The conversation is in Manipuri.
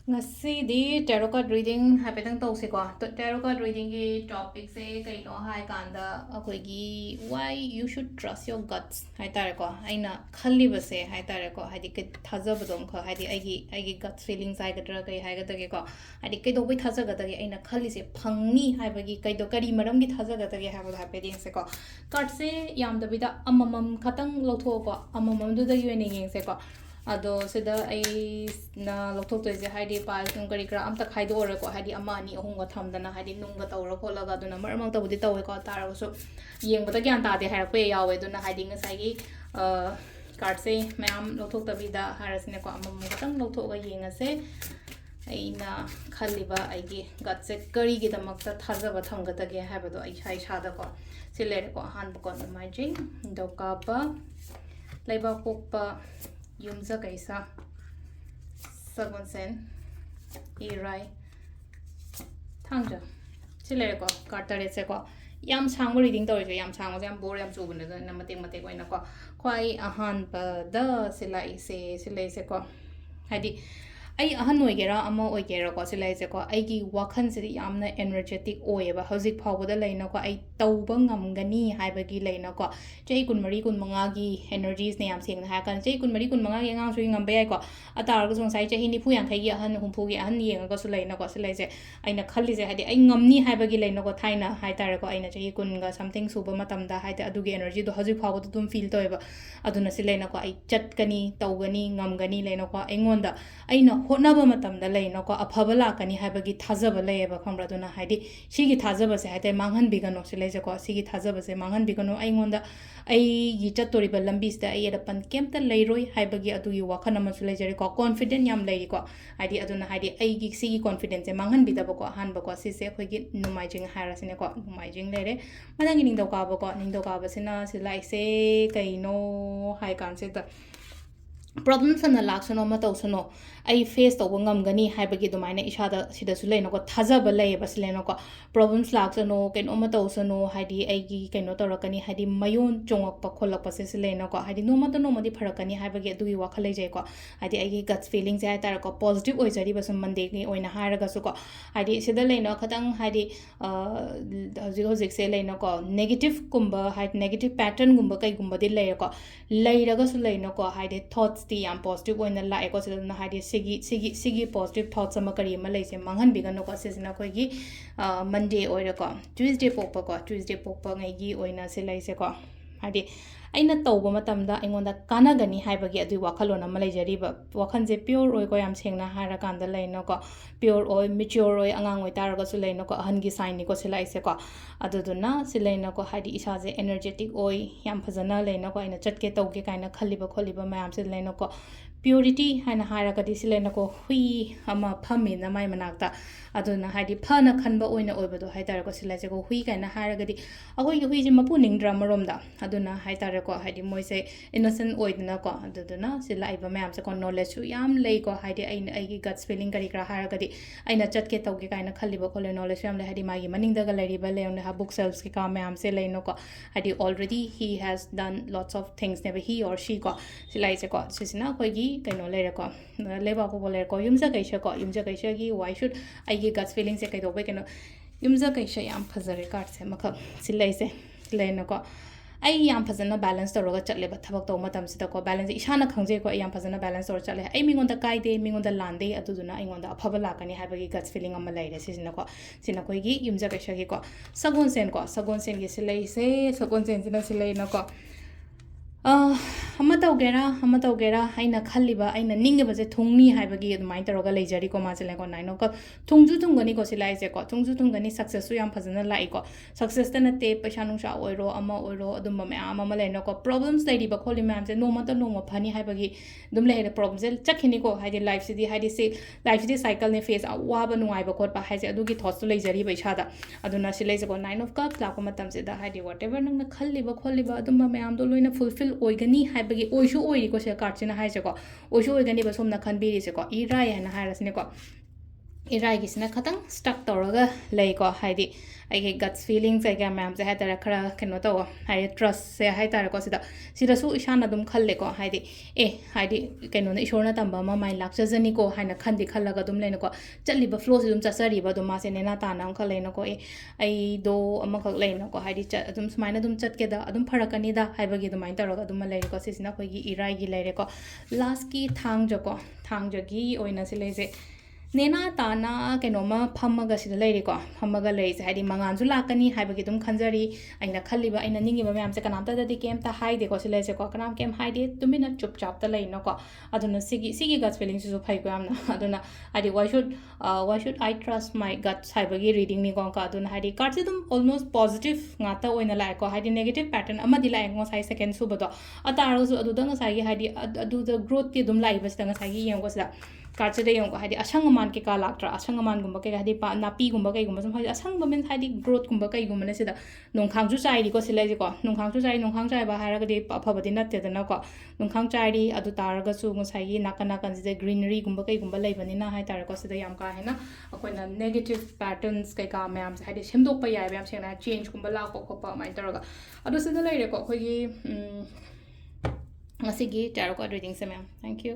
Ngasi tarot card reading haipetang tawseko. Tarot card reading ki topic se kaino hai kanda akoigi why you should trust your guts haitareko. Aina khallibase haitareko. Haidi ke thajabadom kho haidi aigi gut feelings haigadra kai haigadage ko. Haidi ke dobai thajagadage aina khallise phangni haibagi kaido kari maramgi thajagadage haibad haipeding se ko. Card se yamdabida amamam khatang lotho ko amamam du da yene yeng se ko. Ado sida ai na lokthok to je haidi pa sum kari kra amta khaido ore ko haidi ama ni ahum ga thamdana haidi nunga tawra ko laga duna maramang ta budi tawe ko tara so yeng bata gyan ta de har pe yawe duna haidi ngasai gi card se mayam lokthok ta bida harasne ko amam gatang lokthok ga yeng ase aina khaliba aigi gut se kari gi damak ta thaja ba thang ga ta ge ha ba do ai sai sa da ko silere ko han ko na mai jing do ka ba laiba pokpa yumza kaisa sagonsen irai thangja chile ko kartare se ko yam changmo reading to je yam changmo yam bore yam chubune na mate ko ina ko khwai ahan pa da silai se ko hadi ai ahan oigera ama oigera ko silai se ko ai gi wakhan se yamna energetic oeba hozik phawda leina ko ai tauba ngamgani haiba gi leina ko chei kunmari kunmanga gi energies ne yam seng ha kan chei kunmari kunmanga gi ngang sui ngam be ko atar ko song sai chei ni phu yang thai gi ahan humpu gi ahan yeng ko su leina ko silai se aina khalli se hadi ai ngamni haiba gi leina ko thaina hai tar ko aina chei kun ga something suba matam da hai da adu gi energy do hozik phawda dum feel toeba aduna silaina ko ai chatkani taugani ngamgani leina ko aingonda aina hotnaba matamda leina ko afaba lakani haibagi thajaba leyeba khambra duna haidi sigi thajaba se haite manghan bigano silai je ko sigi thajaba se manghan bigano aingonda ai gi chatori ba lambi sta ai da pan kemta leiroi haibagi adu gi wakhana ma sulai jare ko confident yam leiri ko haidi aduna haidi ai gi sigi confidence manghan bidaba ko han ba ko si se khoi gi numai jing harasine ko numai jing lere madangi ning do ka ba ko ning do ka ba sina silai se kaino hai kan se da problems na laksano ma tawsano ai face tawba ngamgani haibagi dumaina isada sida sulaina ko thajaba lay basilena ko problems laksano ken oma tawsano haidi aigi keno torakani haidi mayon chongak pa kholak pa silena ko haidi no ma di pharakani haibagi adui wakhalai jai ko haidi aigi gut feelings ai tar ko positive oi jari basum mande ni oina haraga su ko haidi sida leina khatang haidi hojik se leina ko negative kumba haidi negative pattern gumba kai gumba di lay ko leiraga su leina ko haidi thoughts ti am positive oina la ko sidana haidi sigi positive thoughts ama kari ma leise manghan bigano ko sesina ko gi monday oira ko tuesday pokpa ngai gi oina silaise ko haidi aina tawba matamda aingonda kanagani haibagi adu wakhalon ama leijariba wakhanje pure oi ko yam sengna hara kanda leina ko pure oi mature oi angang oi taraga su leina ko ahan gi sign ni ko silaise ko aduduna silaina ko haidi isaje energetic oi yam phajana leina ko aina chatke tawge kaina khaliba mayam se leina ko purity haina haragadi silaina ko hui ama phami na mai manakta aduna haidi phana khanba oina oibado haitara ko silaise ko hui kaina haragadi agoi hui ji mapu ningdra maromda aduna haitara ko haidi moise innocent oidna ko aduna sila iba mayam se ko knowledge su yam lei ko haidi aina aigi gut feeling kari kra haragadi aina chatke tawge kaina khaliba khole knowledge yam le haidi magi maningda ga leriba leone ha book shelves ki ka mayam se leino ko haidi already he has done lots of things never he or she ko silaise ko sisina ko gi kaino lere ko leba ko bole ko yumja kaisha gi why should aigi gut feeling se kai do be keno yumja kaisha yam phazare card se makha silaise leino ko ai yam phazana balance toroga chatle ba thabak to matam sita ko balance ishana khangje ko yam phazana balance tor chatle ai mingonda kaide mingonda lande aduduna aingonda afaba lakani habagi gut feeling ama laire sisina ko gi yumja kaisha gi ko sagon sen gi silai na ko ama tawgera aina khaliba aina ninga baje thungni haibagi admai taroga leijari ko majele ko naino ko thungju thungani ko silai je ko thungju thungani success su yam phajana lai ko success ta nate paisa nungsa oiro ama oiro adum ma ama leino ko problems leidi ba kholi mam je no ma phani haibagi dum leire problems je chakhini ko haidi life sidi haidi se life sidi cycle ne face wa ba nuai ba khot ba haise adugi thoughts leijari ba isada aduna silai je ko 9 of cups la ko matam se da haidi whatever nang na khaliba kholiba adum ma am do loina fulfill oigani haibagi oishu oiri ko se card china haise ko oishu oigani ba somna khanbiri se ko irai hana harasne ko ꯏꯔꯥꯏꯒꯤꯁꯤꯅ ꯈꯇꯪ ꯁ꯭ꯇꯛ ꯇꯧꯔꯒ ꯂꯩꯀꯣ ꯍꯥꯏꯗꯤ ꯑꯩꯒꯤ ꯒꯠꯁ ꯐꯤꯂꯤꯡꯁ ꯀꯩꯀꯥ ꯃꯌꯥꯝꯁꯦ ꯍꯥꯏꯇꯥꯔꯦ ꯈꯔ ꯀꯩꯅꯣ ꯇꯧꯋꯣ ꯍꯥꯏꯗꯤ ꯇ꯭ꯔꯁꯁꯦ ꯍꯥꯏꯇꯥꯔꯦꯀꯣ ꯁꯤꯗꯁꯨ ꯏꯁꯥꯅ ꯑꯗꯨꯝ ꯈꯜꯂꯦꯀꯣ ꯍꯥꯏꯗꯤ ꯍꯥꯏꯗꯤ ꯀꯩꯅꯣꯅ ꯏꯁꯣꯔꯅ ꯇꯝꯕ ꯑꯃ ꯃꯥꯏ ꯂꯥꯛꯆꯖꯅꯤꯀꯣ ꯍꯥꯏꯅ ꯈꯜꯂꯒ ꯑꯗꯨꯝ ꯂꯩꯅꯀꯣ ꯆꯠꯂꯤꯕ ꯐ꯭ꯂꯣꯁꯤ ꯑꯗꯨꯝ ꯆꯠꯆꯔꯤꯕ ꯑꯗꯨꯝ ꯃꯥꯁꯦ ꯅꯦꯅꯥ ꯇꯥꯅ ꯑꯃꯈꯛ ꯂꯩꯅꯀꯣ ꯑꯩꯗꯣ ꯑꯃꯈꯛ ꯂꯩꯅꯀꯣ ꯍꯥꯏꯗꯤ ꯑꯗꯨꯝ ꯁꯨꯃꯥꯏꯅ ꯑꯗꯨꯝ ꯆꯠꯀꯦꯗ ꯑꯗꯨꯝ ꯐꯔꯛꯀꯅꯤꯗ ꯍꯥꯏꯕꯒꯤ ꯑꯗꯨꯃꯥꯏꯅ ꯇꯧꯔꯒ ꯑꯗꯨꯝ ꯂꯩꯔꯦꯀꯣ ꯁꯤꯁꯤꯅ ꯑꯩꯈꯣꯏꯒꯤ ꯏꯔꯥꯏꯒꯤ ꯂꯩꯔꯦꯀꯣ ꯂꯥꯁꯀꯤ ꯊꯥꯡꯖꯀꯣ ꯊꯥꯡꯖꯒꯤ ꯑꯣꯏꯅ ꯁꯤ ꯂꯩꯁꯦ ꯅꯦꯅꯥ ꯇꯥꯅ ꯀꯩꯅꯣꯝꯃ ꯐꯝꯃꯒ ꯁꯤꯗ ꯂꯩꯔꯤꯀꯣ ꯐꯝꯃꯒ ꯂꯩꯔꯤꯁꯦ ꯍꯥꯏꯗꯤ ꯃꯉꯥꯟꯁꯨ ꯂꯥꯛꯀꯅꯤ ꯍꯥꯏꯕꯒꯤ ꯑꯗꯨꯝ ꯈꯟꯖꯔꯤ ꯑꯩꯅ ꯈꯜꯂꯤꯕ ꯑꯩꯅ ꯅꯤꯡꯉꯤꯕ ꯃꯌꯥꯝꯁꯦ ꯀꯅꯥꯝꯇꯗꯗꯤ ꯀꯩꯝꯇ ꯍꯥꯏꯗꯦꯀꯣ ꯁꯤ ꯂꯩꯁꯦꯀꯣ ꯀꯅꯥꯝ ꯀꯩꯝ ꯍꯥꯏꯗꯦ ꯇꯨꯃꯤꯟꯅ ꯆꯨꯞꯆꯥꯞꯇ ꯂꯩꯅꯀꯣ ꯑꯗꯨꯅ ꯁꯤꯒꯤ ꯒꯠꯁ ꯐꯤꯂꯤꯡꯁꯤꯁꯨ ꯐꯩꯀꯣ ꯌꯥꯝꯅ ꯑꯗꯨꯅ ꯍꯥꯏꯗꯤ ꯋꯥꯏ ꯁꯨꯠ ꯑꯥꯏ ꯇ꯭ꯔꯁ ꯃꯥꯏ ꯒꯠꯁ ꯍꯥꯏꯕꯒꯤ ꯔꯤꯗꯤꯡꯅꯤꯀꯣ ꯑꯗꯨꯅ ꯍꯥꯏꯗꯤ ꯀꯥꯔꯠꯁꯦ ꯑꯗꯨꯝ ꯑꯣꯜꯃꯣꯁ ꯄꯣꯖꯤꯇꯤቭ ꯉꯥꯛꯇ ꯑꯣꯏꯅ ꯂꯥꯛꯑꯦꯀꯣ ꯍꯥꯏꯗꯤ ꯅꯦꯒꯦꯇꯤቭ ꯄꯦꯇꯔꯟ ꯑꯃꯗꯤ ꯂꯥꯛꯑꯦ ꯉꯁꯥꯏ ꯁꯦꯀꯦꯟ ꯁꯨꯕꯗꯣ ꯑꯇꯥꯔꯒꯁꯨ ꯑꯗꯨꯗ ꯉꯁꯥꯏꯒꯤ ꯍꯥꯏꯗꯤ ꯑꯗꯨꯗ ꯒ꯭ꯔꯣꯠꯀꯤ ꯑꯗꯨꯝ ꯂꯥꯛꯏꯕꯁꯤꯗ ꯉꯁꯥꯏꯒꯤ ꯌꯦꯡꯉꯨꯀꯣ ꯁꯤꯗ ꯀꯥꯔꯠꯁꯤꯗ ꯌꯦꯡꯉꯨꯀꯣ ꯍꯥꯏꯗꯤ ꯑꯁꯪ ꯑꯃꯥꯟ ꯀꯩꯀꯥ ꯂꯥꯛꯇ꯭ꯔꯥ ꯑꯁꯪ ꯑꯃꯥꯟꯒꯨꯝꯕ ꯀꯩꯀꯥ ꯍꯥꯏꯗꯤ ꯅꯥꯄꯤꯒꯨꯝꯕ ꯀꯩꯒꯨꯝꯕ ꯁꯨꯝ ꯍꯥꯏꯗꯤ ꯑꯁꯪꯕ ꯃꯤꯟꯁ ꯍꯥꯏꯗꯤ ꯒ꯭ꯔꯣꯠꯀꯨꯝꯕ ꯀꯩꯒꯨꯝꯕꯅ ꯁꯤꯗ ꯅꯣꯡꯈꯥꯡꯁꯨ ꯆꯥꯏꯔꯤꯀꯣ ꯁꯤ ꯂꯩꯁꯦꯀꯣ ꯅꯣꯡꯈꯥꯡꯁꯨ ꯆꯥꯏ ꯅꯣꯡꯈꯥꯡ ꯆꯥꯏꯕ ꯍꯥꯏꯔꯒꯗꯤ ꯑꯐꯕꯗꯤ ꯅꯠꯇꯦꯗꯅꯀꯣ ꯅꯣꯡꯈꯥꯡ ꯆꯥꯏꯔꯤ ꯑꯗꯨ ꯇꯥꯔꯒꯁꯨ ꯉꯁꯥꯏꯒꯤ ꯅꯥꯀꯟ ꯅꯥꯀꯟꯁꯤꯗ ꯒ꯭ꯔꯤꯅꯔꯤꯒꯨꯝꯕ ꯀꯩꯒꯨꯝꯕ ꯂꯩꯕꯅꯤꯅ ꯍꯥꯏꯇꯥꯔꯦꯀꯣ ꯁꯤꯗ ꯌꯥꯝ ꯀꯥ ꯍꯦꯟꯅ ꯑꯩꯈꯣꯏꯅ ꯅꯦꯒꯦꯇꯤቭ ꯄꯦꯇꯔꯟꯁ ꯀꯩꯀꯥ ꯃꯌꯥꯝꯁꯦ ꯍꯥꯏꯗꯤ ꯁꯦꯝꯗꯣꯛꯄ ꯌꯥꯏꯕ ꯌꯥꯝ ꯁꯦꯡꯅ ꯆꯦꯟꯖꯀꯨꯝꯕ ꯂꯥꯛꯄ ꯈꯣꯠꯄ ꯑꯗꯨꯃꯥꯏꯅ ꯇꯧꯔꯒ ꯑꯗꯣ ꯁꯤꯗ ꯂꯩꯔꯦꯀꯣ ꯑꯩꯈꯣꯏꯒꯤ ꯉꯁꯤꯒꯤ ꯇꯦꯔꯣ ꯀꯥꯔꯗ ꯔꯤꯗꯤꯡꯁꯦ ꯃꯌꯥꯝ ꯊꯦꯡꯛ ꯌꯨ